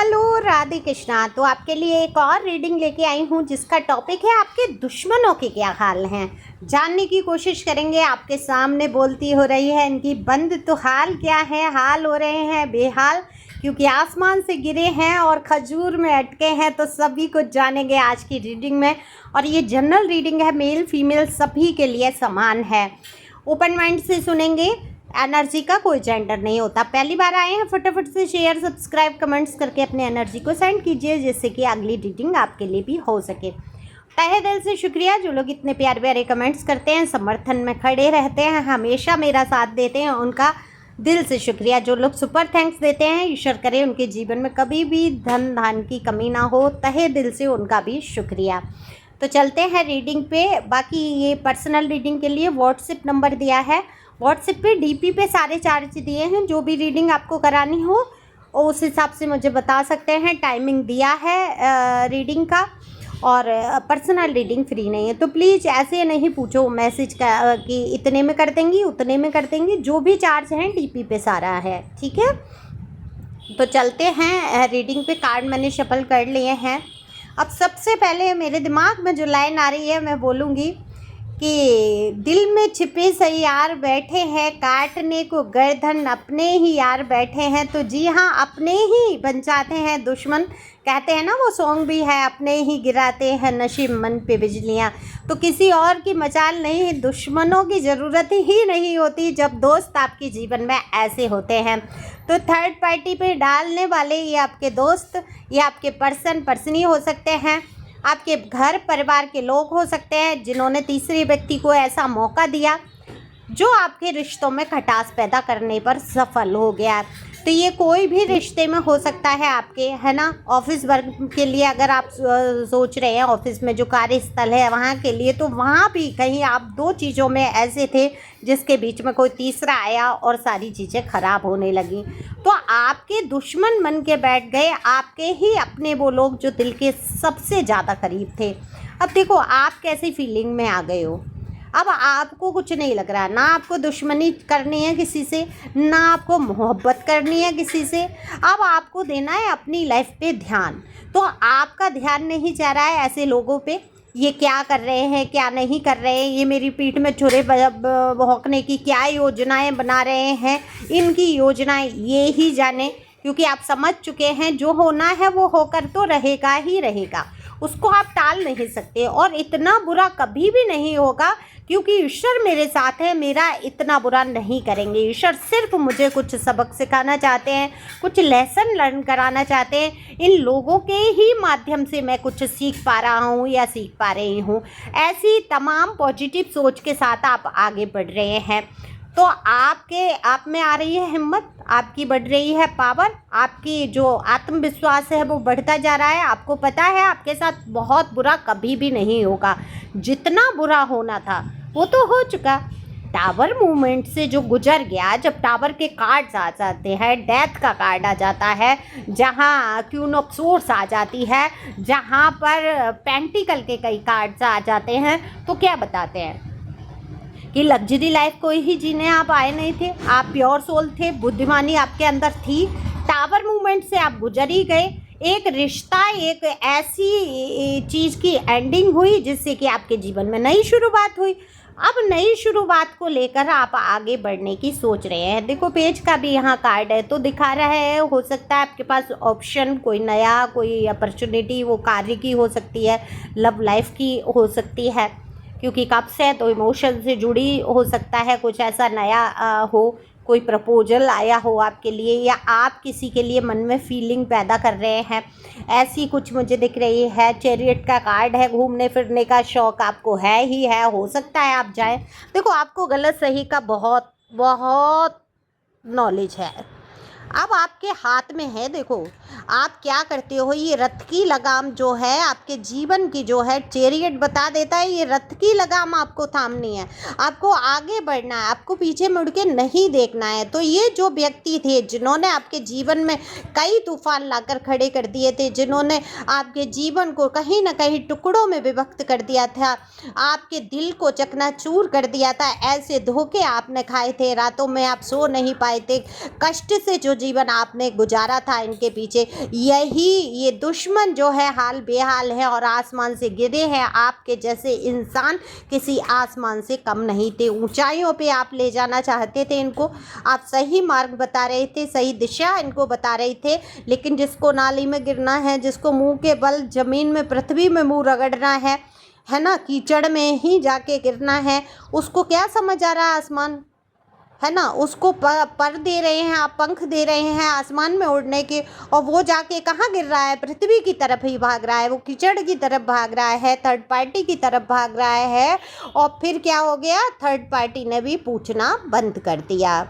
Hello Radhe Krishna. तो आपके लिए एक और रीडिंग लेके आई हूँ जिसका टॉपिक है आपके दुश्मनों के क्या हाल हैं। जानने की कोशिश करेंगे। आपके सामने बोलती हो रही है इनकी बंद, तो हाल क्या है। हाल हो रहे हैं बेहाल, क्योंकि आसमान से गिरे हैं और खजूर में अटके हैं। तो सभी कुछ जानेंगे आज की रीडिंग में। और ये जनरल रीडिंग है, मेल फीमेल सभी के लिए समान है। ओपन माइंड से सुनेंगे। एनर्जी का कोई जेंडर नहीं होता। पहली बार आए हैं, फटाफट से शेयर सब्सक्राइब कमेंट्स करके अपने एनर्जी को सेंड कीजिए, जिससे कि अगली रीडिंग आपके लिए भी हो सके। तहे दिल से शुक्रिया जो लोग इतने प्यारे प्यारे कमेंट्स करते हैं, समर्थन में खड़े रहते हैं, हमेशा मेरा साथ देते हैं, उनका दिल से शुक्रिया। जो लोग सुपर थैंक्स देते हैं, ईश्वर करे उनके जीवन में कभी भी धन धान की कमी ना हो। तहे दिल से उनका भी शुक्रिया। तो चलते हैं रीडिंग पे। बाकी ये पर्सनल रीडिंग के लिए व्हाट्सएप नंबर दिया है, व्हाट्सएप पे डीपी पे सारे चार्ज दिए हैं। जो भी रीडिंग आपको करानी हो उस हिसाब से मुझे बता सकते हैं। टाइमिंग दिया है रीडिंग का, और पर्सनल रीडिंग फ्री नहीं है। तो प्लीज़ ऐसे नहीं पूछो मैसेज का कि इतने में कर देंगी उतने में कर देंगी। जो भी चार्ज हैं डीपी पे सारा है, ठीक है। तो चलते हैं रीडिंग पे। कार्ड मैंने शफल कर लिए हैं। अब सबसे पहले मेरे दिमाग में जो लाइन आ रही है मैं बोलूँगी कि दिल में छिपे सैयार बैठे हैं, काटने को गर्दन अपने ही यार बैठे हैं। तो जी हाँ, अपने ही बन जाते हैं दुश्मन। कहते हैं ना, वो सॉन्ग भी है, अपने ही गिराते हैं नशीब मन पे बिजलियाँ। तो किसी और की मचाल नहीं, दुश्मनों की ज़रूरत ही नहीं होती जब दोस्त आपके जीवन में ऐसे होते हैं। तो थर्ड पार्टी पे डालने वाले ये आपके दोस्त, ये आपके पर्सनी हो सकते हैं, आपके घर परिवार के लोग हो सकते हैं जिन्होंने तीसरे व्यक्ति को ऐसा मौका दिया जो आपके रिश्तों में खटास पैदा करने पर सफल हो गया। तो ये कोई भी रिश्ते में हो सकता है आपके, है ना। ऑफिस वर्क के लिए अगर आप सोच रहे हैं, ऑफिस में जो कार्यस्थल है वहाँ के लिए, तो वहाँ भी कहीं आप दो चीज़ों में ऐसे थे जिसके बीच में कोई तीसरा आया और सारी चीज़ें ख़राब होने लगी। तो आपके दुश्मन बन के बैठ गए आपके ही अपने वो लोग जो दिल के सबसे ज़्यादा करीब थे। अब देखो आप कैसी फीलिंग में आ गए हो। अब आपको कुछ नहीं लग रहा, ना आपको दुश्मनी करनी है किसी से, ना आपको मोहब्बत करनी है किसी से। अब आपको देना है अपनी लाइफ पे ध्यान। तो आपका ध्यान नहीं जा रहा है ऐसे लोगों पे, ये क्या कर रहे हैं क्या नहीं कर रहे हैं, ये मेरी पीठ में छुरे भौंकने की क्या योजनाएं बना रहे हैं। इनकी योजनाएं ये ही जाने, क्योंकि आप समझ चुके हैं जो होना है वो होकर तो रहेगा ही रहेगा, उसको आप टाल नहीं सकते। और इतना बुरा कभी भी नहीं होगा, क्योंकि ईश्वर मेरे साथ है, मेरा इतना बुरा नहीं करेंगे। ईश्वर सिर्फ मुझे कुछ सबक सिखाना चाहते हैं, कुछ लेसन लर्न कराना चाहते हैं। इन लोगों के ही माध्यम से मैं कुछ सीख पा रहा हूँ या सीख पा रही हूँ। ऐसी तमाम पॉजिटिव सोच के साथ आप आगे बढ़ रहे हैं। तो आप में आ रही है हिम्मत, आपकी बढ़ रही है पावर, आपकी जो आत्मविश्वास है वो बढ़ता जा रहा है। आपको पता है आपके साथ बहुत बुरा कभी भी नहीं होगा। जितना बुरा होना था वो तो हो चुका। टावर मूवमेंट से जो गुजर गया, जब टावर के कार्ड्स आ जाते हैं, डेथ का कार्ड आ जाता है, जहाँ क्वीन ऑफ सोर्स आ जाती है, जहाँ पर पेंटिकल के कई कार्ड्स आ जाते हैं, तो क्या बताते हैं कि लग्जरी लाइफ कोई ही जीने आप आए नहीं थे। आप प्योर सोल थे, बुद्धिमानी आपके अंदर थी। टावर मूवमेंट से आप गुजर ही गए। एक रिश्ता, एक ऐसी चीज़ की एंडिंग हुई जिससे कि आपके जीवन में नई शुरुआत हुई। अब नई शुरुआत को लेकर आप आगे बढ़ने की सोच रहे हैं। देखो पेज का भी यहाँ कार्ड है, तो दिखा रहा है हो सकता है आपके पास ऑप्शन, कोई नया, कोई अपॉर्चुनिटी, वो कार्य की हो सकती है, लव लाइफ की हो सकती है, क्योंकि कब से तो इमोशन से जुड़ी हो सकता है। कुछ ऐसा नया हो, कोई प्रपोजल आया हो आपके लिए, या आप किसी के लिए मन में फीलिंग पैदा कर रहे हैं, ऐसी कुछ मुझे दिख रही है। चैरियट का कार्ड है, घूमने फिरने का शौक़ आपको है ही है, हो सकता है आप जाएं। देखो आपको गलत सही का बहुत बहुत नॉलेज है। अब आपके हाथ में है, देखो आप क्या करते हो। ये रथ की लगाम जो है आपके जीवन की, जो है चैरियट बता देता है, ये रथ की लगाम आपको थामनी है, आपको आगे बढ़ना है, आपको पीछे मुड़ के नहीं देखना है। तो ये जो व्यक्ति थे जिन्होंने आपके जीवन में कई तूफान लाकर खड़े कर दिए थे, जिन्होंने आपके जीवन को कहीं ना कहीं टुकड़ों में विभक्त कर दिया था, आपके दिल को चकनाचूर कर दिया था, ऐसे धोखे आपने खाए थे, रातों में आप सो नहीं पाए थे, कष्ट से जो जीवन आपने गुजारा था इनके पीछे, यही ये दुश्मन जो है हाल बेहाल है और आसमान से गिरे हैं। आपके जैसे इंसान किसी आसमान से कम नहीं थे, ऊंचाइयों पे आप ले जाना चाहते थे इनको, आप सही मार्ग बता रहे थे, सही दिशा इनको बता रहे थे। लेकिन जिसको नाली में गिरना है, जिसको मुंह के बल ज़मीन में पृथ्वी में मुंह रगड़ना है ना, कीचड़ में ही जाके गिरना है, उसको क्या समझ आ रहा है आसमान, है ना। उसको पर दे रहे हैं आप, पंख दे रहे हैं आसमान में उड़ने के, और वो जाके कहाँ गिर रहा है, पृथ्वी की तरफ ही भाग रहा है, वो कीचड़ की तरफ भाग रहा है, थर्ड पार्टी की तरफ भाग रहा है। और फिर क्या हो गया, थर्ड पार्टी ने भी पूछना बंद कर दिया।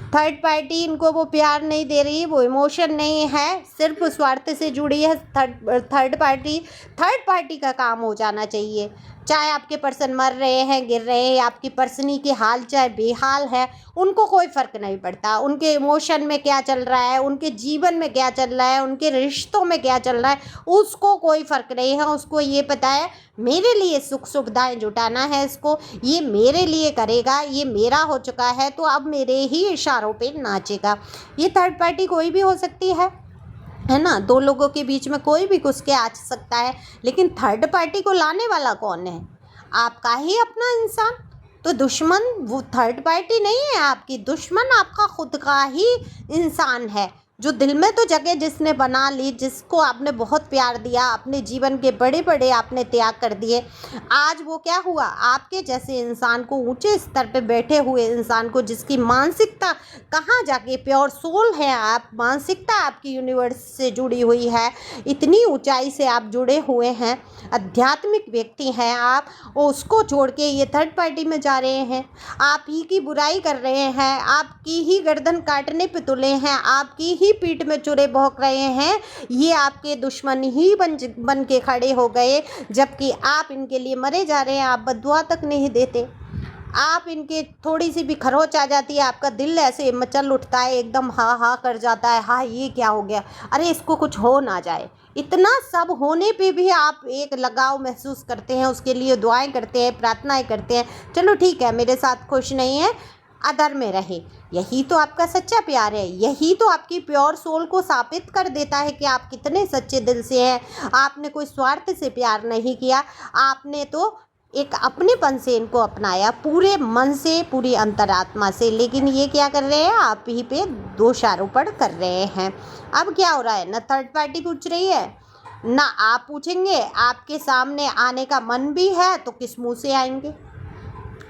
थर्ड पार्टी इनको वो प्यार नहीं दे रही, वो इमोशन नहीं है, सिर्फ स्वार्थ से जुड़ी है थर्ड पार्टी का काम हो जाना चाहिए। चाहे आपके पर्सन मर रहे हैं, गिर रहे हैं, आपकी पर्सनी की हाल चाहे बेहाल है, उनको कोई फ़र्क नहीं पड़ता। उनके इमोशन में क्या चल रहा है, उनके जीवन में क्या चल रहा है, उनके रिश्तों में क्या चल रहा है, उसको कोई फ़र्क नहीं है। उसको ये पता है मेरे लिए सुख सुविधाएं जुटाना है, इसको ये मेरे लिए करेगा, ये मेरा हो चुका है तो अब मेरे ही इशारों पे नाचेगा। ये थर्ड पार्टी कोई भी हो सकती है ना, दो लोगों के बीच में कोई भी घुस के आ सकता है, लेकिन थर्ड पार्टी को लाने वाला कौन है, आपका ही अपना इंसान। तो दुश्मन वो थर्ड पार्टी नहीं है आपकी, दुश्मन आपका खुद का ही इंसान है, जो दिल में तो जगह जिसने बना ली, जिसको आपने बहुत प्यार दिया, अपने जीवन के बड़े बड़े आपने त्याग कर दिए। आज वो क्या हुआ, आपके जैसे इंसान को, ऊंचे स्तर पे बैठे हुए इंसान को, जिसकी मानसिकता कहाँ जाके प्योर सोल है आप, मानसिकता आपकी यूनिवर्स से जुड़ी हुई है, इतनी ऊंचाई से आप जुड़े हुए हैं, आध्यात्मिक व्यक्ति हैं आप, उसको छोड़ के ये थर्ड पार्टी में जा रहे हैं, आप ही की बुराई कर रहे हैं, आपकी ही गर्दन काटने पे तुले हैं, आपकी ही पीठ में चुरे भोंक रहे हैं। ये आपके दुश्मन ही बन के खड़े हो गए, जबकि आप इनके लिए मरे जा रहे हैं। आप बद्दुआ तक नहीं देते, आप इनके थोड़ी सी भी खरोच आ जाती है, आपका दिल ऐसे मचल उठता है, एकदम हाँ हाँ कर जाता है, हाँ ये क्या हो गया, अरे इसको कुछ हो ना जाए। इतना सब होने पे भी आप एक लगाव महसूस करते हैं, उसके लिए दुआएं करते हैं, प्रार्थनाएं करते हैं, चलो ठीक है मेरे साथ खुश नहीं है, अदर में रहे। यही तो आपका सच्चा प्यार है, यही तो आपकी प्योर सोल को साबित कर देता है कि आप कितने सच्चे दिल से हैं। आपने कोई स्वार्थ से प्यार नहीं किया, आपने तो एक अपनेपन से इनको अपनाया, पूरे मन से, पूरी अंतरात्मा से। लेकिन ये क्या कर रहे हैं, आप ही पे दोषारोपण कर रहे हैं। अब क्या हो रहा है, ना थर्ड पार्टी पूछ रही है ना आप पूछेंगे, आपके सामने आने का मन भी है तो किस मुंह से आएंगे,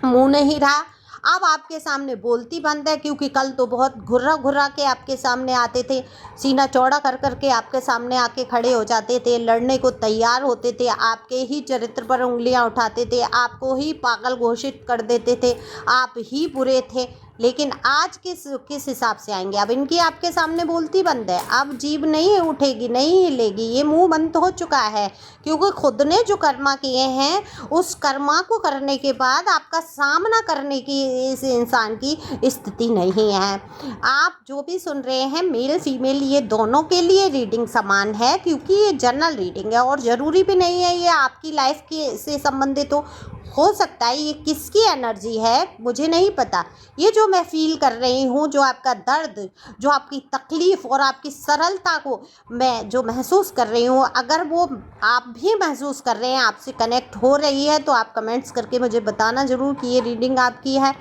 मुंह नहीं रहा। अब आपके सामने बोलती बंद है, क्योंकि कल तो बहुत घुर्रा घुर्रा के आपके सामने आते थे, सीना चौड़ा कर कर के आपके सामने आके खड़े हो जाते थे, लड़ने को तैयार होते थे, आपके ही चरित्र पर उंगलियां उठाते थे, आपको ही पागल घोषित कर देते थे, आप ही बुरे थे। लेकिन आज किस हिसाब से आएंगे, अब इनकी आपके सामने बोलती बंद है, अब जीभ नहीं उठेगी, नहीं हिलेगी, ये मुंह बंद हो चुका है, क्योंकि खुद ने जो कर्मा किए हैं उस कर्मा को करने के बाद आपका सामना करने की इस इंसान की स्थिति नहीं है। आप जो भी सुन रहे हैं, मेल फीमेल ये दोनों के लिए रीडिंग समान है, क्योंकि ये जनरल रीडिंग है और ज़रूरी भी नहीं है ये आपकी लाइफ के से संबंधित हो सकता है ये किसकी एनर्जी है मुझे नहीं पता। ये जो मैं फील कर रही हूँ, जो आपका दर्द, जो आपकी तकलीफ़ और आपकी सरलता को मैं जो महसूस कर रही हूँ, अगर वो आप भी महसूस कर रहे हैं, आपसे कनेक्ट हो रही है, तो आप कमेंट्स करके मुझे बताना ज़रूर कि ये रीडिंग आपकी है।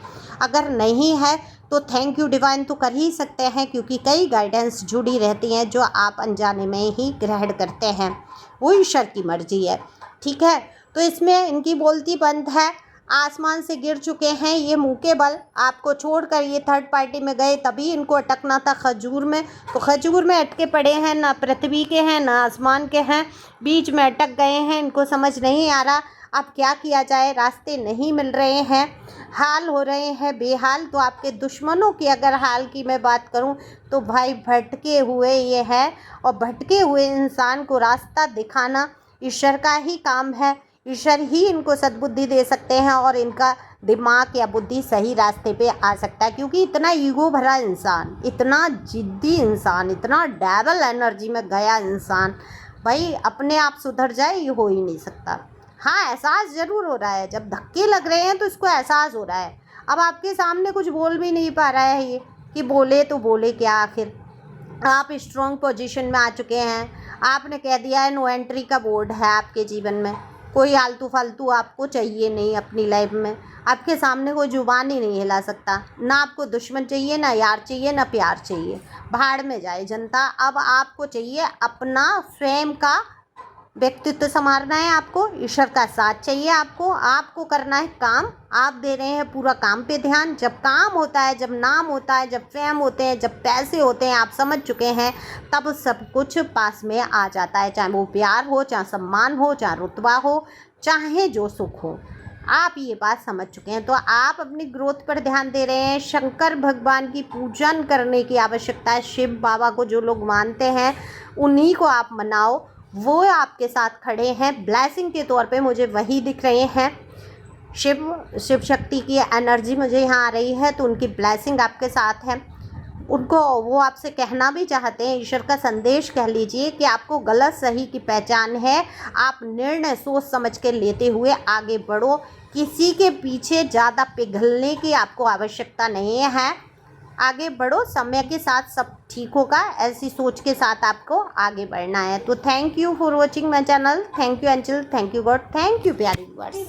अगर नहीं है तो थैंक यू डिवाइन तो कर ही सकते हैं, क्योंकि कई गाइडेंस जुड़ी रहती हैं जो आप अनजाने में ही ग्रहण करते हैं, वो ईश्वर की मर्जी है। ठीक है, तो इसमें इनकी बोलती बंद है, आसमान से गिर चुके हैं ये मुँह के बल, आपको छोड़कर ये थर्ड पार्टी में गए, तभी इनको अटकना था खजूर में, तो खजूर में अटके पड़े हैं, ना पृथ्वी के हैं ना आसमान के हैं, बीच में अटक गए हैं। इनको समझ नहीं आ रहा अब क्या किया जाए, रास्ते नहीं मिल रहे हैं, हाल हो रहे हैं बेहाल। तो आपके दुश्मनों की अगर हाल की मैं बात करूं तो भाई भटके हुए ये है, और भटके हुए इंसान को रास्ता दिखाना ईश्वर का ही काम है। ईश्वर ही इनको सद्बुद्धि दे सकते हैं और इनका दिमाग या बुद्धि सही रास्ते पे आ सकता है, क्योंकि इतना ईगो भरा इंसान, इतना जिद्दी इंसान, इतना डेविल एनर्जी में गया इंसान, भाई अपने आप सुधर जाए ये हो ही नहीं सकता। हाँ, एहसास ज़रूर हो रहा है, जब धक्के लग रहे हैं तो इसको एहसास हो रहा है। अब आपके सामने कुछ बोल भी नहीं पा रहा है ये, कि बोले तो बोले क्या आखिर, आप स्ट्रॉन्ग पोजीशन में आ चुके हैं। आपने कह दिया है नो एंट्री का बोर्ड है आपके जीवन में। कोई आलतू फालतू आपको चाहिए नहीं अपनी लाइफ में। आपके सामने कोई जुबान ही नहीं हिला सकता। ना आपको दुश्मन चाहिए, ना यार चाहिए, ना प्यार चाहिए। भाड़ में जाए जनता। अब आपको चाहिए अपना स्वयं का व्यक्तित्व संवारना है। आपको ईश्वर का साथ चाहिए। आपको करना है काम। आप दे रहे हैं पूरा काम पे ध्यान। जब काम होता है, जब नाम होता है, जब फेम होते हैं, जब पैसे होते हैं, आप समझ चुके हैं, तब सब कुछ पास में आ जाता है। चाहे वो प्यार हो, चाहे सम्मान हो, चाहे रुतबा हो, चाहे जो सुख हो। आप ये बात समझ चुके हैं। तो आप अपनी ग्रोथ पर ध्यान दे रहे हैं। शंकर भगवान की पूजन करने की आवश्यकता है। शिव बाबा को जो लोग मानते हैं उन्हीं को आप मनाओ। वो आपके साथ खड़े हैं। ब्लेसिंग के तौर पे मुझे वही दिख रहे हैं। शिव शक्ति की एनर्जी मुझे यहाँ आ रही है, तो उनकी ब्लेसिंग आपके साथ है। उनको वो आपसे कहना भी चाहते हैं, ईश्वर का संदेश कह लीजिए, कि आपको गलत सही की पहचान है। आप निर्णय सोच समझ के लेते हुए आगे बढ़ो। किसी के पीछे ज़्यादा पिघलने की आपको आवश्यकता नहीं है। आगे बढ़ो, समय के साथ सब ठीक होगा। ऐसी सोच के साथ आपको आगे बढ़ना है। तो thank you for watching my channel. Thank you angel, thank you God, thank you प्यारी व्यूअर्स।